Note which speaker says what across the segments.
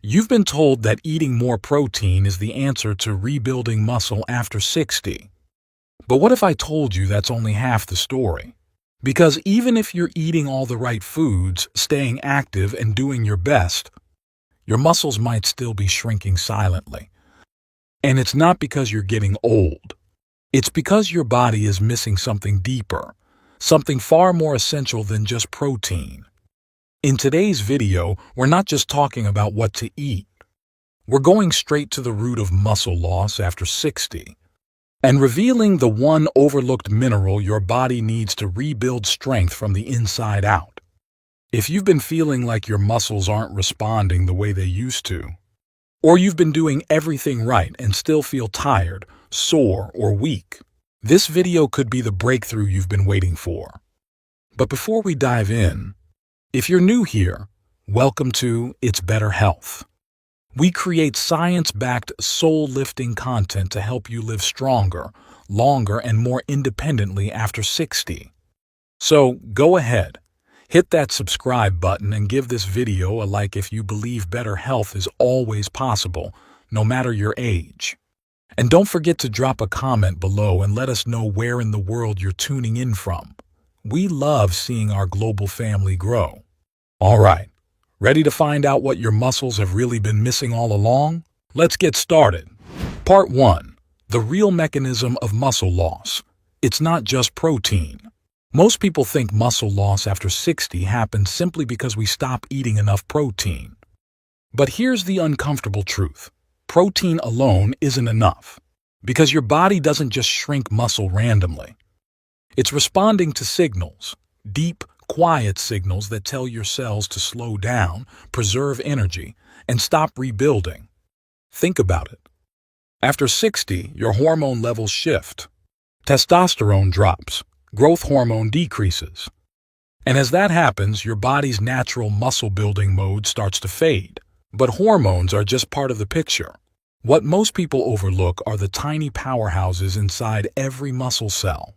Speaker 1: You've been told that eating more protein is the answer to rebuilding muscle after 60. But what if I told you that's only half the story? Because even if you're eating all the right foods, staying active, and doing your best, your muscles might still be shrinking silently. And it's not because you're getting old. It's because your body is missing something deeper, something far more essential than just protein. In today's video, we're not just talking about what to eat. We're going straight to the root of muscle loss after 60 and revealing the one overlooked mineral your body needs to rebuild strength from the inside out. If you've been feeling like your muscles aren't responding the way they used to, or you've been doing everything right and still feel tired, sore, or weak, this video could be the breakthrough you've been waiting for. But before we dive in, if you're new here, welcome to It's Better Health. We create science-backed, soul-lifting content to help you live stronger, longer, and more independently after 60. So go ahead, hit that subscribe button and give this video a like if you believe better health is always possible, no matter your age. And don't forget to drop a comment below and let us know where in the world you're tuning in from. We love seeing our global family grow. All right, ready to find out what your muscles have really been missing all along? Let's get started. Part 1. The real mechanism of muscle loss. It's not just protein. Most people think muscle loss after 60 happens simply because we stop eating enough protein. But here's the uncomfortable truth. Protein alone isn't enough, because your body doesn't just shrink muscle randomly. It's responding to signals, deep, quiet signals that tell your cells to slow down, preserve energy, and stop rebuilding. Think about it. After 60, your hormone levels shift. Testosterone drops, growth hormone decreases. And as that happens, your body's natural muscle-building mode starts to fade. But hormones are just part of the picture. What most people overlook are the tiny powerhouses inside every muscle cell.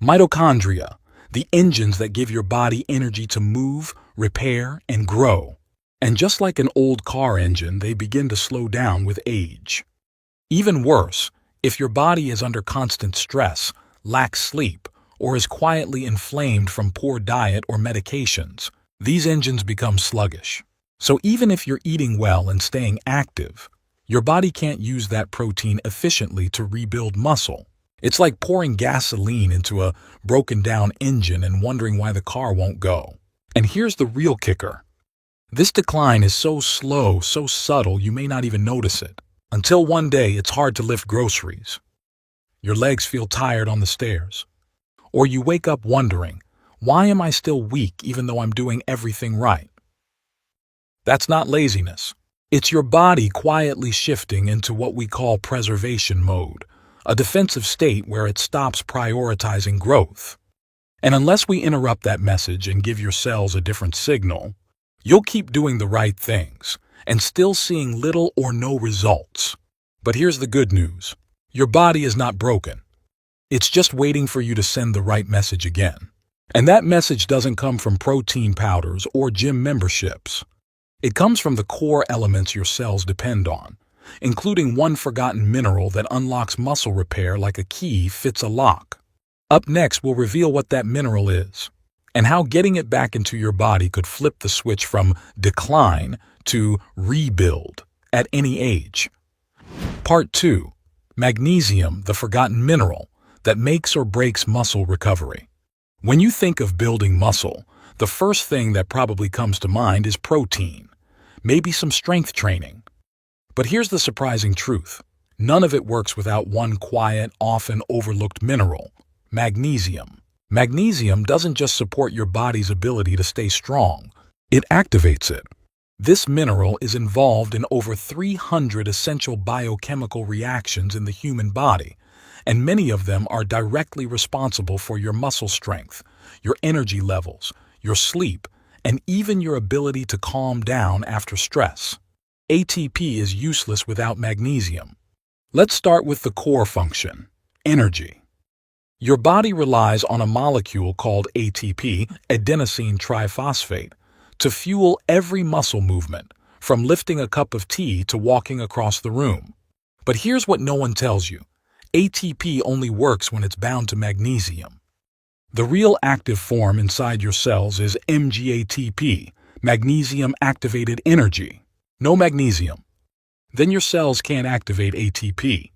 Speaker 1: Mitochondria, the engines that give your body energy to move, repair, and grow. And just like an old car engine, they begin to slow down with age. Even worse, if your body is under constant stress, lacks sleep, or is quietly inflamed from poor diet or medications, these engines become sluggish. So even if you're eating well and staying active, your body can't use that protein efficiently to rebuild muscle. It's like pouring gasoline into a broken-down engine and wondering why the car won't go. And here's the real kicker. This decline is so slow, so subtle, you may not even notice it. Until one day, it's hard to lift groceries. Your legs feel tired on the stairs. Or you wake up wondering, why am I still weak even though I'm doing everything right? That's not laziness. It's your body quietly shifting into what we call preservation mode, a defensive state where it stops prioritizing growth. And unless we interrupt that message and give your cells a different signal, you'll keep doing the right things and still seeing little or no results. But here's the good news. Your body is not broken. It's just waiting for you to send the right message again. And that message doesn't come from protein powders or gym memberships. It comes from the core elements your cells depend on, including one forgotten mineral that unlocks muscle repair like a key fits a lock. Up next, we'll reveal what that mineral is, and how getting it back into your body could flip the switch from decline to rebuild at any age. Part 2. Magnesium, the forgotten mineral that makes or breaks muscle recovery. When you think of building muscle, the first thing that probably comes to mind is protein, maybe some strength training. But here's the surprising truth. None of it works without one quiet, often overlooked mineral, magnesium. Magnesium doesn't just support your body's ability to stay strong, it activates it. This mineral is involved in over 300 essential biochemical reactions in the human body, and many of them are directly responsible for your muscle strength, your energy levels, your sleep, and even your ability to calm down after stress. ATP is useless without magnesium. Let's start with the core function, energy. Your body relies on a molecule called ATP, adenosine triphosphate, to fuel every muscle movement, from lifting a cup of tea to walking across the room. But here's what no one tells you. ATP only works when it's bound to magnesium. The real active form inside your cells is MGATP, magnesium-activated energy. No magnesium. Then your cells can't activate ATP.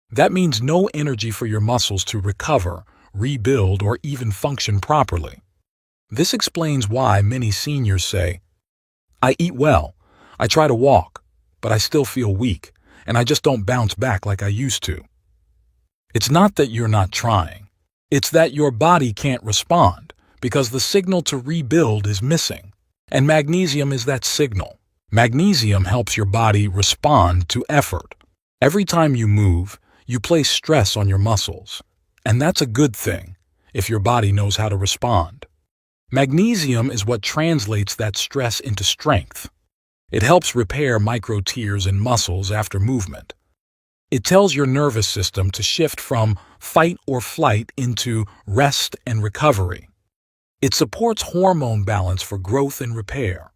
Speaker 1: That means no energy for your muscles to recover, rebuild, or even function properly. This explains why many seniors say, "I eat well, I try to walk, but I still feel weak, and I just don't bounce back like I used to." It's not that you're not trying. It's that your body can't respond because the signal to rebuild is missing. And magnesium is that signal. Magnesium helps your body respond to effort. Every time you move, you place stress on your muscles. And that's a good thing if your body knows how to respond. Magnesium is what translates that stress into strength. It helps repair micro tears in muscles after movement. It tells your nervous system to shift from fight or flight into rest and recovery. It supports hormone balance for growth and repair.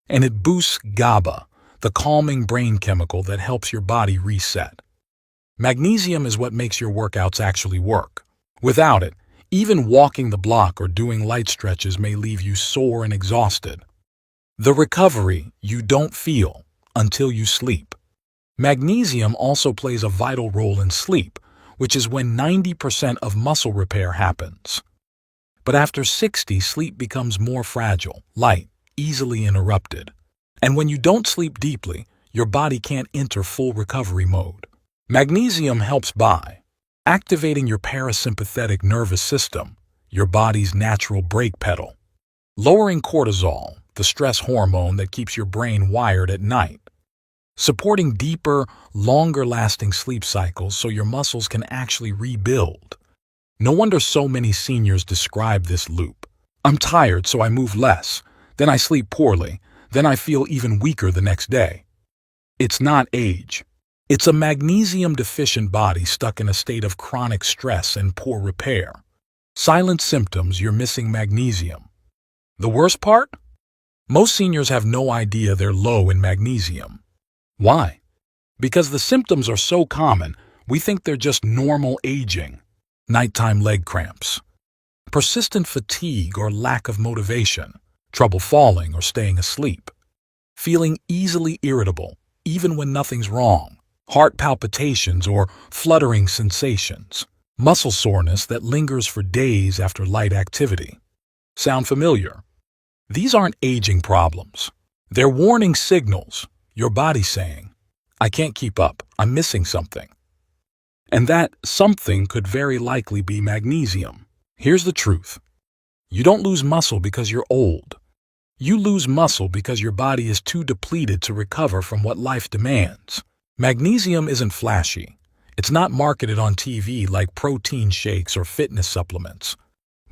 Speaker 1: And it boosts GABA, the calming brain chemical that helps your body reset. Magnesium is what makes your workouts actually work. Without it, even walking the block or doing light stretches may leave you sore and exhausted. The recovery you don't feel until you sleep. Magnesium also plays a vital role in sleep, which is when 90% of muscle repair happens. But after 60, sleep becomes more fragile, light, easily interrupted. And when you don't sleep deeply, your body can't enter full recovery mode. Magnesium helps by activating your parasympathetic nervous system, your body's natural brake pedal, lowering cortisol, the stress hormone that keeps your brain wired at night, supporting deeper, longer-lasting sleep cycles so your muscles can actually rebuild. No wonder so many seniors describe this loop. "I'm tired, so I move less. Then I sleep poorly. Then I feel even weaker the next day." It's not age. It's a magnesium-deficient body stuck in a state of chronic stress and poor repair. Silent symptoms: you're missing magnesium. The worst part? Most seniors have no idea they're low in magnesium. Why? Because the symptoms are so common, we think they're just normal aging. Nighttime leg cramps, persistent fatigue or lack of motivation, trouble falling or staying asleep, feeling easily irritable even when nothing's wrong, heart palpitations or fluttering sensations, muscle soreness that lingers for days after light activity. Sound familiar? These aren't aging problems. They're warning signals. Your body saying, "I can't keep up, I'm missing something." And that something could very likely be magnesium. Here's the truth. You don't lose muscle because you're old. You lose muscle because your body is too depleted to recover from what life demands. Magnesium isn't flashy. It's not marketed on TV like protein shakes or fitness supplements.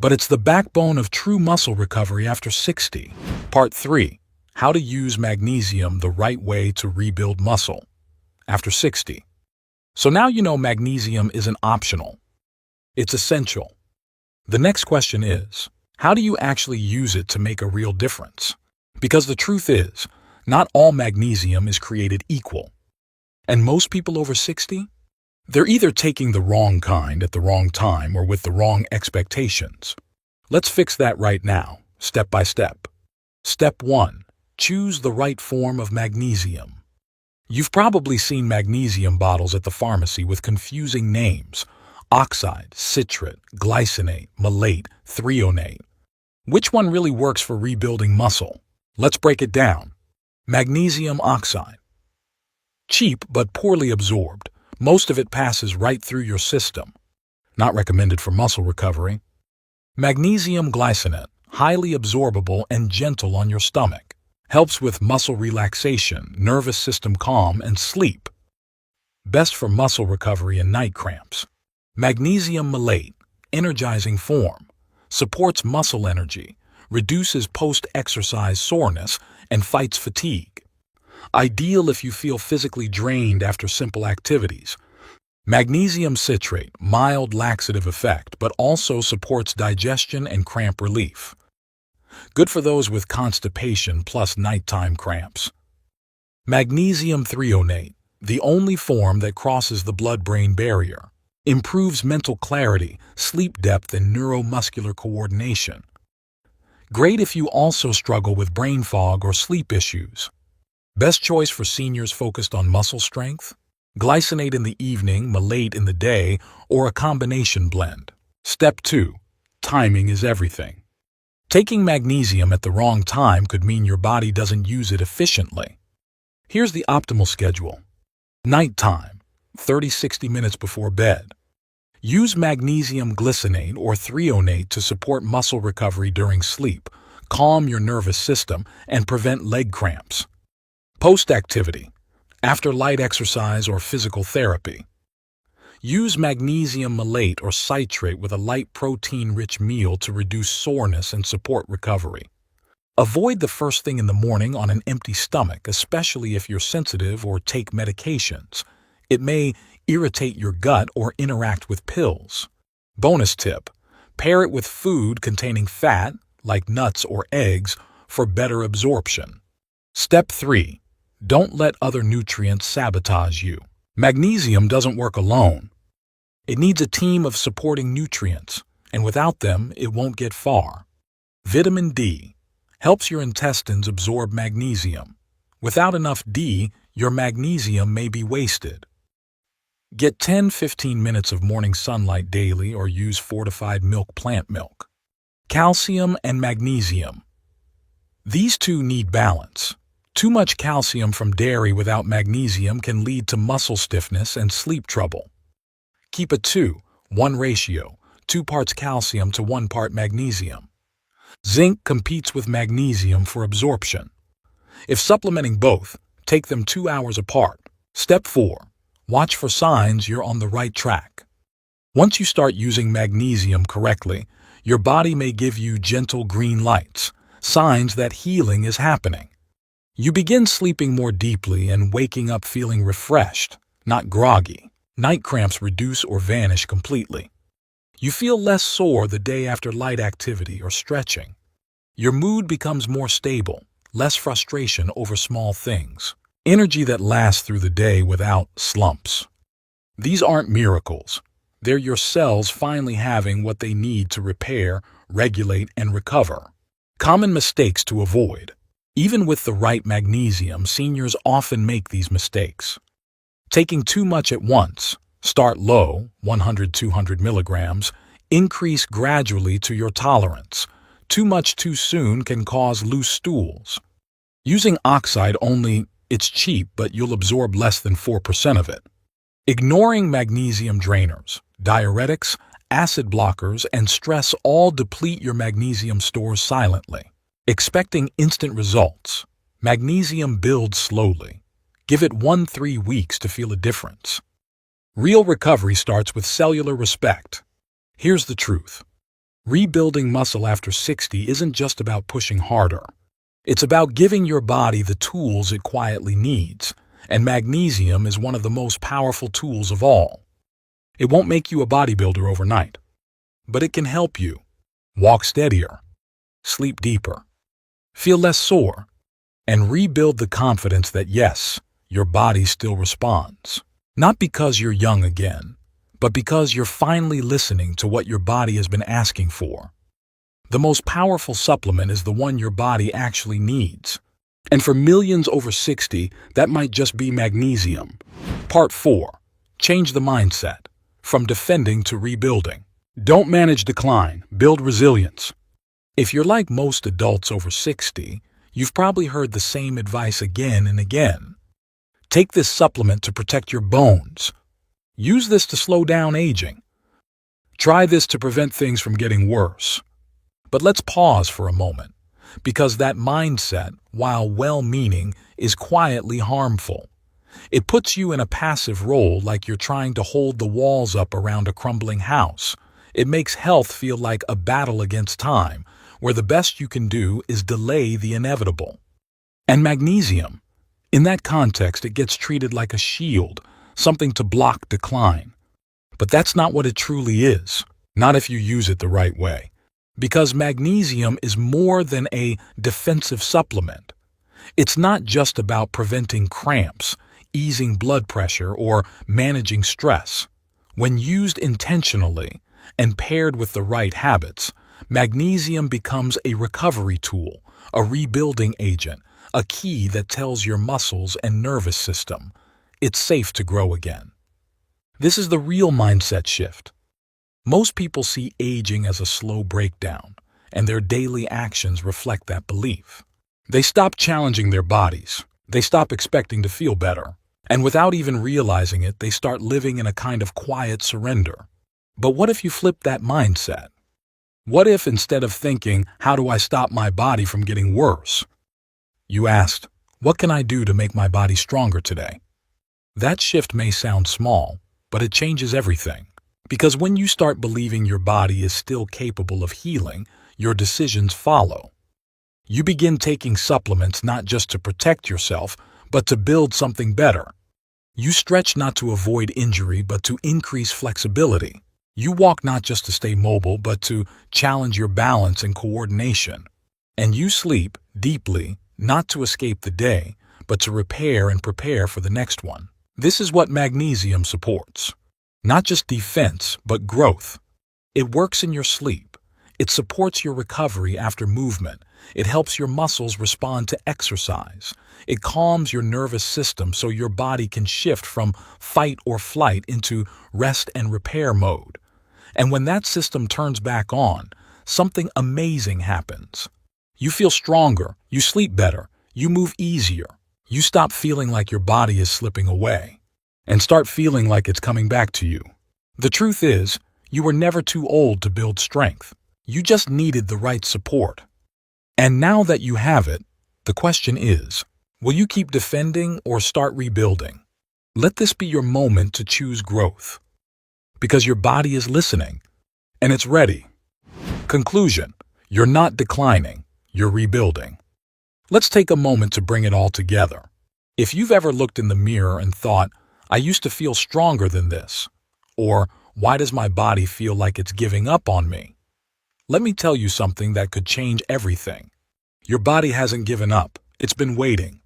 Speaker 1: But it's the backbone of true muscle recovery after 60. Part 3. How to use magnesium the right way to rebuild muscle after 60. So now you know magnesium isn't optional. It's essential. The next question is, how do you actually use it to make a real difference? Because the truth is, not all magnesium is created equal. And most people over 60? They're either taking the wrong kind at the wrong time or with the wrong expectations. Let's fix that right now, step by step. Step 1. Choose the right form of magnesium. You've probably seen magnesium bottles at the pharmacy with confusing names: oxide, citrate, glycinate, malate, threonate. Which one really works for rebuilding muscle? Let's break it down. Magnesium oxide. Cheap but poorly absorbed. Most of it passes right through your system. Not recommended for muscle recovery. Magnesium glycinate. Highly absorbable and gentle on your stomach. Helps with muscle relaxation, nervous system calm, and sleep. Best for muscle recovery and night cramps. Magnesium malate. Energizing form. Supports muscle energy, reduces post-exercise soreness, and fights fatigue. Ideal if you feel physically drained after simple activities. Magnesium citrate, mild laxative effect, but also supports digestion and cramp relief. Good for those with constipation plus nighttime cramps. Magnesium threonate, the only form that crosses the blood-brain barrier, improves mental clarity, sleep depth, and neuromuscular coordination. Great if you also struggle with brain fog or sleep issues. Best choice for seniors focused on muscle strength? Glycinate in the evening, malate in the day, or a combination blend. Step 2. Timing is everything. Taking magnesium at the wrong time could mean your body doesn't use it efficiently. Here's the optimal schedule. Nighttime, 30-60 minutes before bed. Use magnesium glycinate or threonate to support muscle recovery during sleep, calm your nervous system, and prevent leg cramps. Post-activity, after light exercise or physical therapy. Use magnesium malate or citrate with a light protein-rich meal to reduce soreness and support recovery. Avoid the first thing in the morning on an empty stomach, especially if you're sensitive or take medications. It may irritate your gut or interact with pills. Bonus tip: pair it with food containing fat, like nuts or eggs, for better absorption. Step 3. Don't let other nutrients sabotage you. Magnesium doesn't work alone. It needs a team of supporting nutrients, and without them, it won't get far. Vitamin D helps your intestines absorb magnesium. Without enough D, your magnesium may be wasted. Get 10-15 minutes of morning sunlight daily or use fortified plant milk. Calcium and magnesium. These two need balance. Too much calcium from dairy without magnesium can lead to muscle stiffness and sleep trouble. Keep a 2:1 ratio, 2 parts calcium to 1 part magnesium. Zinc competes with magnesium for absorption. If supplementing both, take them 2 hours apart. Step 4. Watch for signs you're on the right track. Once you start using magnesium correctly, your body may give you gentle green lights, signs that healing is happening. You begin sleeping more deeply and waking up feeling refreshed, not groggy. Night cramps reduce or vanish completely. You feel less sore the day after light activity or stretching. Your mood becomes more stable, less frustration over small things. Energy that lasts through the day without slumps. These aren't miracles. They're your cells finally having what they need to repair, regulate, and recover. Common mistakes to avoid. Even with the right magnesium, seniors often make these mistakes. Taking too much at once. Start low, 100-200 milligrams. Increase gradually to your tolerance. Too much too soon can cause loose stools. Using oxide only, it's cheap, but you'll absorb less than 4% of it. Ignoring magnesium drainers, diuretics, acid blockers, and stress all deplete your magnesium stores silently. Expecting instant results. Magnesium builds slowly. Give it 1-3 weeks to feel a difference. Real recovery starts with cellular respect. Here's the truth. Rebuilding muscle after 60 isn't just about pushing harder. It's about giving your body the tools it quietly needs, and magnesium is one of the most powerful tools of all. It won't make you a bodybuilder overnight, but it can help you walk steadier, sleep deeper, feel less sore, and rebuild the confidence that yes, your body still responds. Not because you're young again, but because you're finally listening to what your body has been asking for. The most powerful supplement is the one your body actually needs. And for millions over 60, that might just be magnesium. Part 4. Change the mindset. From defending to rebuilding. Don't manage decline, build resilience. If you're like most adults over 60, you've probably heard the same advice again and again. Take this supplement to protect your bones. Use this to slow down aging. Try this to prevent things from getting worse. But let's pause for a moment, because that mindset, while well-meaning, is quietly harmful. It puts you in a passive role, like you're trying to hold the walls up around a crumbling house. It makes health feel like a battle against time, where the best you can do is delay the inevitable. And magnesium, in that context, it gets treated like a shield, something to block decline. But that's not what it truly is, not if you use it the right way. Because magnesium is more than a defensive supplement. It's not just about preventing cramps, easing blood pressure, or managing stress. When used intentionally and paired with the right habits, magnesium becomes a recovery tool, a rebuilding agent, a key that tells your muscles and nervous system it's safe to grow again. This is the real mindset shift. Most people see aging as a slow breakdown, and their daily actions reflect that belief. They stop challenging their bodies, they stop expecting to feel better, and without even realizing it, they start living in a kind of quiet surrender. But what if you flip that mindset? What if instead of thinking, how do I stop my body from getting worse, you asked, what can I do to make my body stronger today? That shift may sound small, but it changes everything. Because when you start believing your body is still capable of healing, your decisions follow. You begin taking supplements not just to protect yourself, but to build something better. You stretch not to avoid injury, but to increase flexibility. You walk not just to stay mobile, but to challenge your balance and coordination. And you sleep deeply, not to escape the day, but to repair and prepare for the next one. This is what magnesium supports. Not just defense, but growth. It works in your sleep. It supports your recovery after movement. It helps your muscles respond to exercise. It calms your nervous system so your body can shift from fight or flight into rest and repair mode. And when that system turns back on, something amazing happens. You feel stronger, you sleep better, you move easier. You stop feeling like your body is slipping away and start feeling like it's coming back to you. The truth is, you were never too old to build strength. You just needed the right support. And now that you have it, the question is, will you keep defending or start rebuilding? Let this be your moment to choose growth. Because your body is listening, and it's ready. Conclusion: you're not declining, you're rebuilding. Let's take a moment to bring it all together. If you've ever looked in the mirror and thought, I used to feel stronger than this, or why does my body feel like it's giving up on me? Let me tell you something that could change everything. Your body hasn't given up. It's been waiting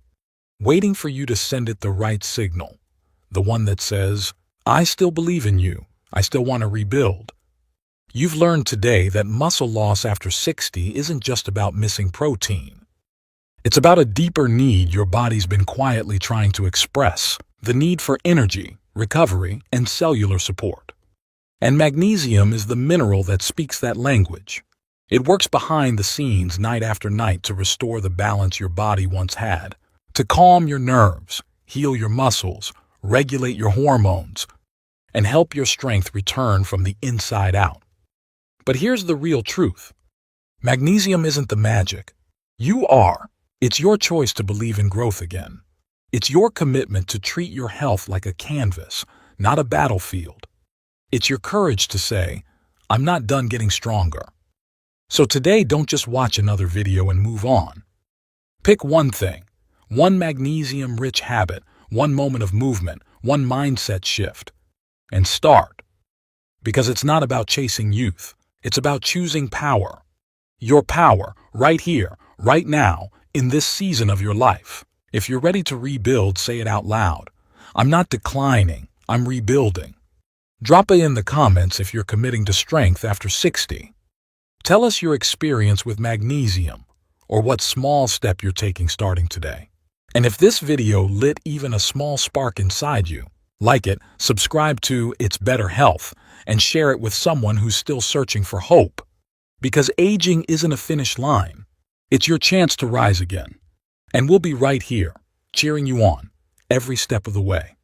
Speaker 1: for you to send it the right signal, the one that says, I still believe in you. I still want to rebuild. You've learned today that muscle loss after 60 isn't just about missing protein. It's about a deeper need your body's been quietly trying to express, the need for energy, recovery, and cellular support. And magnesium is the mineral that speaks that language. It works behind the scenes night after night to restore the balance your body once had, to calm your nerves, heal your muscles, regulate your hormones, and help your strength return from the inside out. But here's the real truth. Magnesium isn't the magic. You are. It's your choice to believe in growth again. It's your commitment to treat your health like a canvas, not a battlefield. It's your courage to say, I'm not done getting stronger. So today, don't just watch another video and move on. Pick one thing, one magnesium-rich habit, one moment of movement, one mindset shift, and start. Because it's not about chasing youth. It's about choosing power. Your power, right here, right now, in this season of your life. If you're ready to rebuild, say it out loud. I'm not declining, I'm rebuilding. Drop it in the comments if you're committing to strength after 60. Tell us your experience with magnesium, or what small step you're taking starting today. And if this video lit even a small spark inside you, like it, subscribe to It's Better Health, and share it with someone who's still searching for hope. Because aging isn't a finish line. It's your chance to rise again. And we'll be right here, cheering you on, every step of the way.